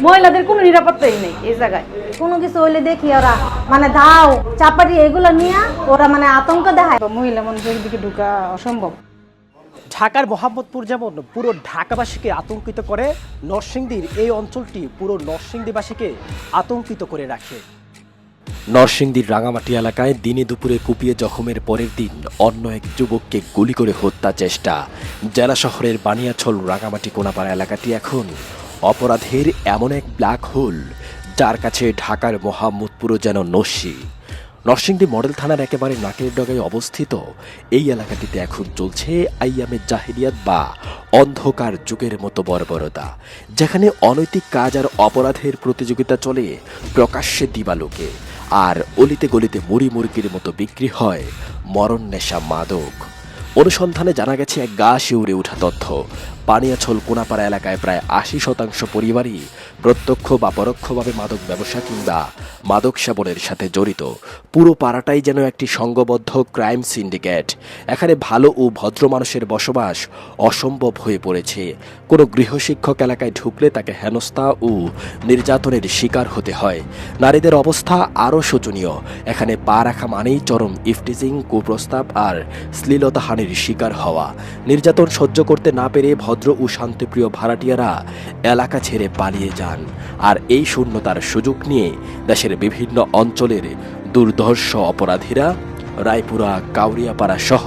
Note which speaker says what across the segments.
Speaker 1: মহিলাদের কোনো নিরাপত্তাই নেই এই জায়গায়। কোনো কিছু হইলে দেখি ওরা মানে ধাও চাপাটি এগুলো নিয়ে ওরা মানে আতঙ্ক দেখায়।
Speaker 2: মহিলা মানুষের দিকে ঢোকা অসম্ভব।
Speaker 3: ঢাকার মোহাম্মদপুর যেমন পুরো ঢাকাবাসীকে আতঙ্কিত করে, নরসিংদীর এই অঞ্চলটি পুরো নরসিংদীবাসীকে আতঙ্কিত করে রাখে। নরসিংদীর রাঙামাটি এলাকায় দিনে দুপুরে কুপিয়ে জখমের পরের দিন অন্য এক যুবককে গুলি করে হত্যা চেষ্টা। জেলা শহরের বানিয়াছল রাঙামাটি কোনাপাড়া এলাকাটি এখন অপরাধের এমন এক ব্ল্যাক হোল, যার কাছে ঢাকার মোহাম্মদপুরও যেন নস্যি। নরসিংদী মডেল থানার একেবারে নাকের ডগায় অবস্থিত এই এলাকাটিতে এখন চলছে আইয়ামে জাহিলিয়াত বা অন্ধকার যুগের মতো বর্বরতা, যেখানে অনৈতিক কাজ আর অপরাধের প্রতিযোগিতা চলে প্রকাশ্যে দিবালোকে, আর অলিতে গলিতে মুড়ি মুরগির মতো বিক্রি হয় মরণ নেশা মাদক। অনুসন্ধানে জানা গেছে এক গা শিউরে ওঠা তথ্য, পানিয়াছল কোনাপাড়া এলাকায় প্রায় ৮০% পরিবারই প্রত্যক্ষ বা পরোক্ষভাবে মাদক ব্যবসা কিংবা মাদক সেবনের সাথে জড়িত। পুরো পাড়াটাই যেন একটি সংঘবদ্ধ ক্রাইম সিন্ডিকেট। এখানে ভালো ও ভদ্র মানুষের বসবাস অসম্ভব হয়ে পড়েছে। কোনো গৃহশিক্ষক এলাকায় ঢুকলে তাকে হেনস্থা ও নির্যাতনের শিকার হতে হয়। নারীদের অবস্থা আরও শোচনীয়। এখানে পা রাখা মানেই চরম ইফটিজিং, কুপ্রস্তাব আর শ্লীলতাহানির শিকার হওয়া। নির্যাতন সহ্য করতে না পেরে ভদ্র ও শান্তিপ্রিয় ভাড়াটিয়ারা এলাকা ছেড়ে পালিয়ে যান। আর এই শূন্যতার সুযোগ নিয়ে দেশের বিভিন্ন অঞ্চলের দুর্ধর্ষ অপরাধীরা রায়পুরা, কাউরিয়াপাড়া সহ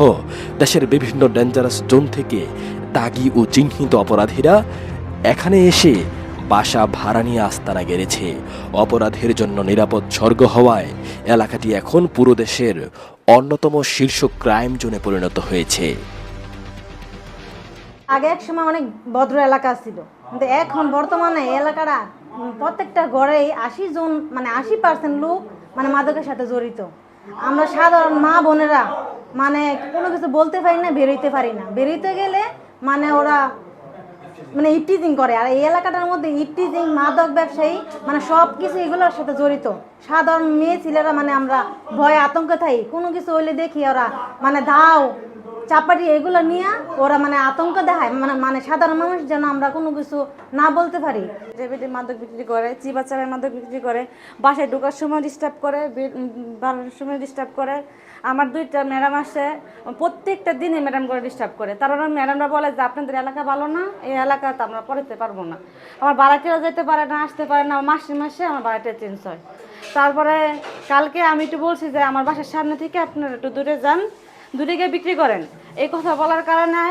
Speaker 3: দেশের বিভিন্ন ডেঞ্জারাস জোন থেকে দাগি ও চিহ্নিত অপরাধীরা এখানে এসে বাসা ভাড়া নিয়ে আস্তানা গেড়েছে। অপরাধের জন্য নিরাপদ স্বর্গ হওয়ায় এলাকাটি এখন পুরো দেশের অন্যতম শীর্ষ ক্রাইম জোনে পরিণত হয়েছে।
Speaker 1: আগে এক সময় অনেক ভদ্র এলাকা ছিল, কিন্তু এখন বর্তমানে এলাকাটা প্রত্যেকটা ঘরেই 80 জন মানে 80% লোক মানে মাদকের সাথে জড়িত। আমরা সাধারণ মা বোনেরা মানে কোনো কিছু বলতে পারি না, বেরোইতে পারি না। বেরোইতে গেলে মানে ওরা মানে ইফটিজিং করে। আর এই এলাকাটার মধ্যে ইফটিজিং, মাদক ব্যবসায়ী মানে সব কিছু এগুলোর সাথে জড়িত। সাধারণ মেয়ে ছেলেরা মানে আমরা ভয়ে আতঙ্কে থাকি। কোনো কিছু হইলে দেখি ওরা মানে ধাও চাপাটি এগুলো নিয়ে ওরা মানে আতঙ্ক দেখায়। মানে সাধারণ মানুষ যেন আমরা কোনো কিছু না বলতে পারি।
Speaker 4: ডেভিডে মাদক বিক্রি করে, চিবাচারের মাদক বিক্রি করে, বাসায় ঢোকার সময় ডিস্টার্ব করে, বাড়ানোর সময় ডিস্টার্ব করে। আমার 2টা ম্যাডাম আসে, প্রত্যেকটা দিনে ম্যাডাম করে ডিস্টার্ব করে। তারপর ম্যাডামরা বলে যে আপনাদের এলাকা ভালো না, এই এলাকাতে আমরা পড়তে পারবো না। আমার ভাড়াটিয়াও যেতে পারে না, আসতে পারে না। মাসে মাসে আমার ভাড়াটিয়া চেঞ্জ হয়। তারপরে কালকে আমি একটু বলছি যে আমার বাসার সামনে থেকে আপনারা একটু দূরে যান, দূরে গিয়ে বিক্রি করেন। এই কথা বলার কারণে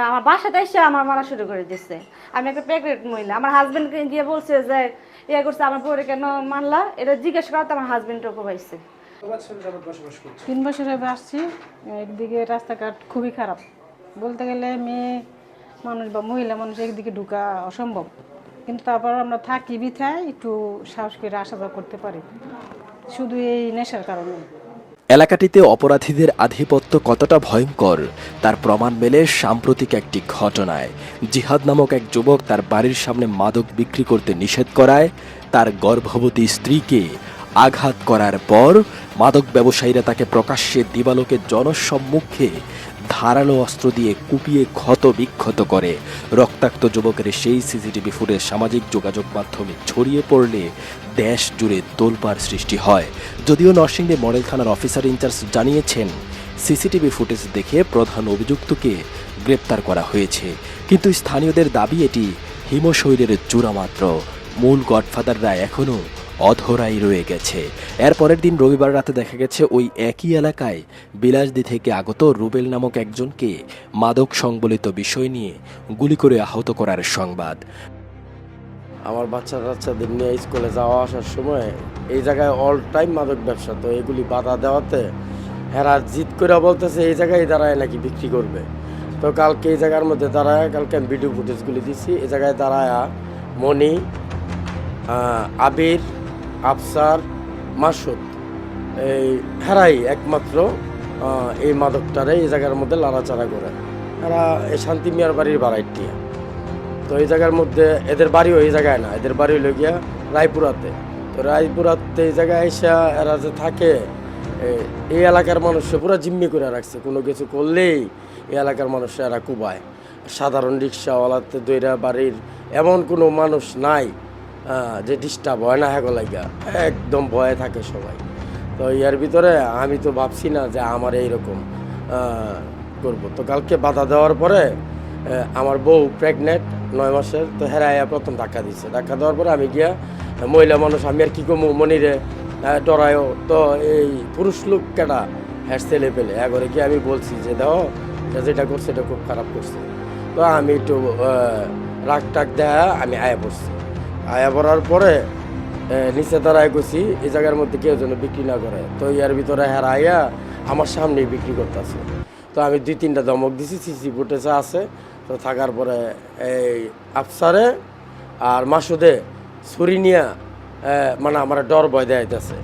Speaker 4: আমার বাসাতে এসে আমার মারা শুরু করে দিচ্ছে। আমি একটা প্রেগনেন্ট মহিলা, আমার হাজব্যান্ডকে গিয়ে বলছে যে করছে আমার পরে কেন মানলা, এটা জিজ্ঞেস করাতে আমার হাজব্যান্ডও কোবাইছে।
Speaker 2: 3 বছর হবে আসছি। একদিকে রাস্তাঘাট খুবই খারাপ, বলতে গেলে মেয়ে মানুষ বা মহিলা মানুষ একদিকে ঢোকা অসম্ভব, কিন্তু তারপর আমরা থাকি বিথায় একটু সাহস করে আসা যাওয়া করতে পারি, শুধু এই নেশার কারণে।
Speaker 3: এলাকাটিতে অপরাধীদের আধিপত্য কতটা ভয়ঙ্কর তার প্রমাণ মেলে সাম্প্রতিক একটি ঘটনায়। জিহাদ নামক এক যুবক তার বাড়ির সামনে মাদক বিক্রি করতে নিষেধ করায় তার গর্ভবতী স্ত্রীকে আঘাত করার পর মাদক ব্যবসায়ীরা তাকে প্রকাশ্যে দিবালোকে জনসম্মুখে ধারালো অস্ত্র দিয়ে কুপিয়ে ক্ষত বিক্ষত করে। রক্তাক্ত যুবকের সেই সিসিটিভি ফুটেজ সামাজিক যোগাযোগ মাধ্যমে ছড়িয়ে পড়লে দেশ জুড়ে তোলপাড় সৃষ্টি হয়। যদিও নরসিংদী মডেল থানার অফিসার ইনচার্জ জানিয়েছেন সিসিটিভি ফুটেজ দেখে প্রধান অভিযুক্তকে গ্রেপ্তার করা হয়েছে, কিন্তু স্থানীয়দের দাবি এটি হিমশৈলের চূড়া মাত্র। মূল গডফাদাররা এখনও অধরাই রয়ে গেছে। এর পরের দিন রবিবার রাতে দেখা গেছে ওই একই এলাকায় বিলাসদি থেকে আগত রুবেল নামক একজনকে মাদক সংবলিত বিষয় নিয়ে গুলি করে আহত করার সংবাদ।
Speaker 5: আমার বাচ্চাদের নিয়ে স্কুলে যাওয়া আসার সময় এই জায়গায় অল টাইম মাদক ব্যবসা, তো এগুলি বাধা দেওয়াতে এরা জিদ করে বলতেছে এই জায়গায় দাঁড়ায় নাকি বিক্রি করবে। তো কালকে এই জায়গার মধ্যে দাঁড়ায়, কালকে আমি ভিডিও ফুটেজগুলি দিছি, এই জায়গায় দাঁড়ায় মনি, আবির, আফসার, মাসুদ, এই হেরাই একমাত্র এই মাদকটারে এই জায়গার মধ্যে লাড়াচাড়া করে। এরা এই শান্তি মিয়ার বাড়ির বাড়াইটিয়া। তো এই জায়গার মধ্যে এদের বাড়িও এই জায়গায় না, এদের বাড়ি হলো গিয়া রায়পুরাতে। তো রায়পুরাতে এই জায়গায় এসে এরা যে থাকে, এই এলাকার মানুষে পুরো জিম্মি করে রাখছে। কোনো কিছু করলেই এই এলাকার মানুষরা এরা কুবায়। সাধারণ রিক্সাওয়ালাতে দইরা বাড়ির এমন কোনো মানুষ নাই যে ডিস্টার্ব হয় না হ্যাঁ লাগা একদম ভয়ে থাকে সবাই। তো এর ভিতরে আমি তো ভাবছি না যে আমার এইরকম করব। তো কালকে বাধা দেওয়ার পরে আমার বউ প্রেগনেন্ট 9 মাসের, তো হেরাইয়া প্রথম ধাক্কা দিচ্ছে। ধাক্কা দেওয়ার পরে আমি গিয়া মহিলা মানুষ আমি আর কী করবো মনিরে ডরায়ও, তো এই পুরুষ লোক কেটা হ্যাঁ ছেলে পেলে একবারে গিয়ে আমি বলছি যে দেখো যেটা করছে এটা খুব খারাপ করছে। তো আমি একটু রাগ টাক দেয়া আমি আয়া পড়ছি। আয়া পড়ার পরে নিচে দাঁড়ায় গেছি এই জায়গার মধ্যে কেউ যেন বিক্রি না করে। তো ইয়ার ভিতরে হেরা আইয়া আমার সামনেই বিক্রি করতেছে। তো আমি 2-3টা ধমক দিছি, সিসি ফুটেজে আছে। তো থাকার পরে এই আফসারে আর মাসুদে ছুরি নিয়ে মানে আমার ডর ভয় দেয়াইতেছে,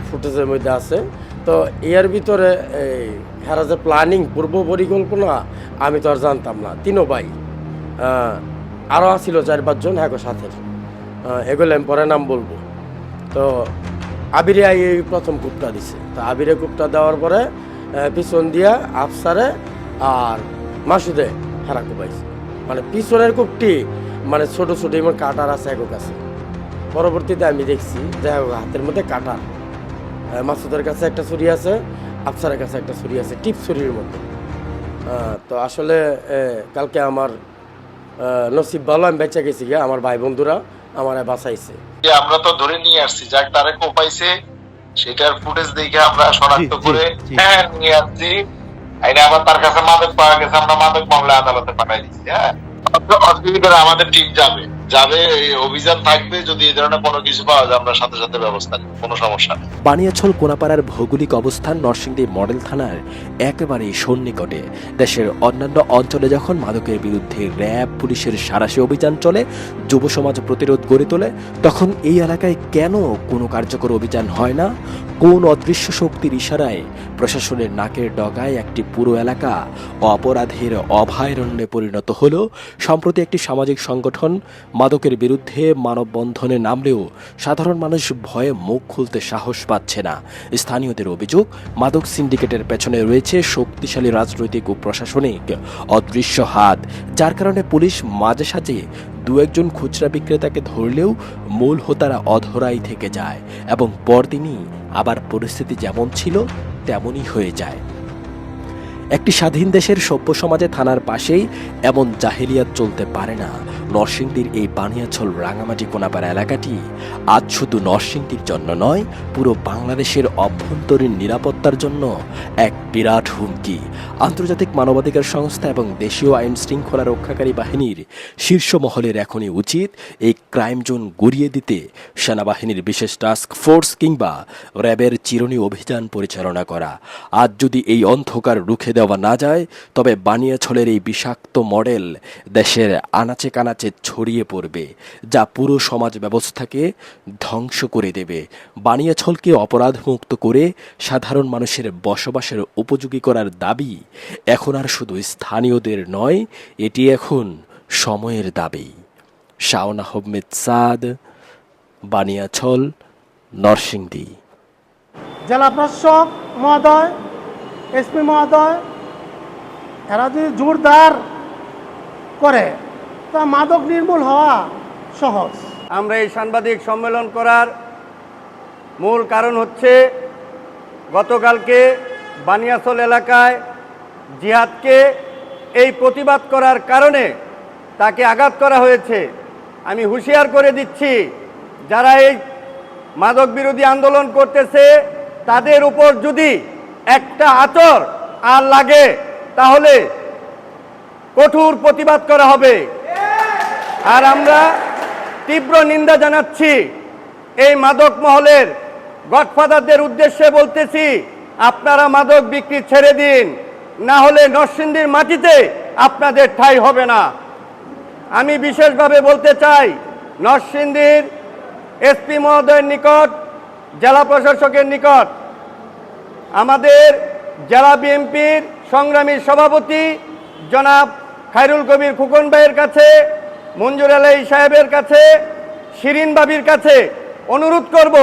Speaker 5: ফুটেজের মধ্যে আছে। তো এর ভিতরে এই হেরা যে প্ল্যানিং পূর্ব পরিকল্পনা আমি তো আর জানতাম না। 3 ভাই আরও ছিল 4-5 জন হ্যাঁ সাথে, এগুলো আমি পরে নাম বলবো। তো আবিরে এই প্রথম কূপটা দিছে। তো আবিরে কূপটা দেওয়ার পরে পিছন দিয়া আফসারে আর মাসুদে হেরা কুপাইছে। মানে পিছনের কূপটি মানে ছোটো ছোটো এমন কাটার আছে এক কাছে। পরবর্তীতে আমি দেখছি যে হাতের মধ্যে কাটার, মাসুদের কাছে একটা ছুরি আছে, আফসারের কাছে একটা ছুরি আছে, টিপ ছুরির মধ্যে। তো আসলে কালকে আমার নসিব ভালো, আমি বেঁচে গেছি গিয়ে, আমার ভাই বন্ধুরা আমার বাঁচাইছে।
Speaker 6: আমরা তো ধরে নিয়ে আসছি যাক তারে কোপাইছে সেটার ফুটেজ দেখে আমরা শনাক্ত করে হ্যাঁ নিয়ে আসছি। আইনে আবার তার কাছে মাদক পাওয়া গেছে, আমরা মাদক মামলা আদালতে পাঠাই দিচ্ছি। হ্যাঁ অসুবিধা আমাদের টিম যাবে এই অভিযান থাকবে, যদি এই ধরনের কোনো কিছু পাওয়া যায় আমরা সাথে সাথে ব্যবস্থা নিব, কোনো সমস্যা নেই।
Speaker 3: বানিয়াছল কোনাপাড়ার ভৌগোলিক অবস্থান নরসিংদী মডেল থানার একেবারেই সন্নিকটে। দেশের অন্যান্য অঞ্চলে যখন মাদকের বিরুদ্ধে র্যাব পুলিশের সাঁড়াশি অভিযান চলে, যুব সমাজ প্রতিরোধ গড়ে তোলে, তখন এই এলাকায় কেন কোনো কার্যকর অভিযান হয় না? কোন অদৃশ্য শক্তির ইশারায় প্রশাসনের নাকের ডগায় একটি পুরো এলাকা অপরাধের অভয়ারণ্যে পরিণত হলো? সম্প্রতি একটি সামাজিক সংগঠন মাদকের বিরুদ্ধে মানববন্ধনে নামলেও সাধারণ মানুষ ভয়ে মুখ খুলতে সাহস পাচ্ছে না। স্থানীয়দের অভিযোগ, মাদক সিন্ডিকেটের পেছনে রয়েছে শক্তিশালী রাজনৈতিক ও প্রশাসনিক অদৃশ্য হাত, যার কারণে পুলিশ মাঝে সাঝে 2-1 খুচরা বিক্রেতাকে ধরলেও মূল হোতারা অধরাই থেকে যায় এবং পরদিনই আবার পরিস্থিতি যেমন ছিল তেমনই হয়ে যায়। একটি স্বাধীন দেশের সভ্য সমাজে থানার পাশেই এমন জাহেলিয়াত চলতে পারে না। নরসিংদীর এই বানিয়াছল রাঙামাটি কোনাপাড়া এলাকাটি আজ শুধু নরসিংদীর জন্য নয়, পুরো বাংলাদেশের অভ্যন্তরীণ নিরাপত্তার জন্য এক বিরাট হুমকি। আন্তর্জাতিক মানবাধিকার সংস্থা এবং দেশীয় আইন শৃঙ্খলা রক্ষাকারী বাহিনীর শীর্ষ মহলের এখনই উচিত এই ক্রাইম জোন গুড়িয়ে দিতে সেনাবাহিনীর বিশেষ টাস্ক ফোর্স কিংবা র্যাবের চিরুনি অভিযান পরিচালনা করা। আজ যদি এই অন্ধকার রুখে দেওয়া না যায়, তবে বানিয়াছলের এই বিষাক্ত মডেল দেশের আনাচে কানাচে ছড়িয়ে পড়বে, যা পুরো সমাজ ব্যবস্থাকে ধ্বংস করে দেবে। বানিয়াছলকে অপরাধমুক্ত করে সাধারণ মানুষের বসবাসের উপযোগী করার দাবি এখন আর শুধু স্থানীয়দের নয়, এটি এখন সময়ের দাবি। শাওন আহমেদ সাদ, বানিয়াছল, নরসিংদী।
Speaker 7: জেলা প্রশাসক মহোদয়, এসপি মহোদয়, এরা যদি জোরদার করে তা মাদক নির্মূল হওয়া সহজ।
Speaker 8: আমরা এই সাংবাদিক সম্মেলন করার মূল কারণ হচ্ছে গতকালকে বানিয়াছল এলাকায় জিহাদকে এই প্রতিবাদ করার কারণে তাকে আঘাত করা হয়েছে। আমি হুঁশিয়ার করে দিচ্ছি, যারা এই মাদক বিরোধী আন্দোলন করতেছে তাদের উপর যদি একটা আচর আর লাগে তাহলে কঠোর প্রতিবাদ করা হবে। আর আমরা তীব্র নিন্দা জানাচ্ছি এই মাদক মহলের গডফাদারদের উদ্দেশ্যে বলতেছি, আপনারা মাদক বিক্রি ছেড়ে দিন, না হলে নরসিংদীর মাটিতে আপনাদের ঠাঁই হবে না। আমি বিশেষভাবে বলতে চাই, নরসিংদীর এসপি মহোদয়ের নিকট, জেলা প্রশাসকের নিকট, আমাদের জেলা বিএনপির সংগ্রামী সভাপতি জনাব খায়রুল কবির খোকন ভাইয়ের কাছে, মঞ্জুর আলী সাহেবের কাছে, শিরিন বাবির কাছে অনুরোধ করব,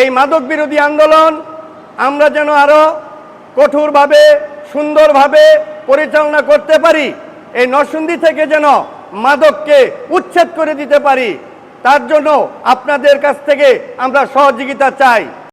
Speaker 8: এই মাদক বিরোধী আন্দোলন আমরা যেন আরও কঠোরভাবে সুন্দরভাবে পরিচালনা করতে পারি, এই নরসিংদী থেকে যেন মাদককে উচ্ছেদ করে দিতে পারি। তার জন্য আপনাদের কাছ থেকে আমরা সহযোগিতা চাই।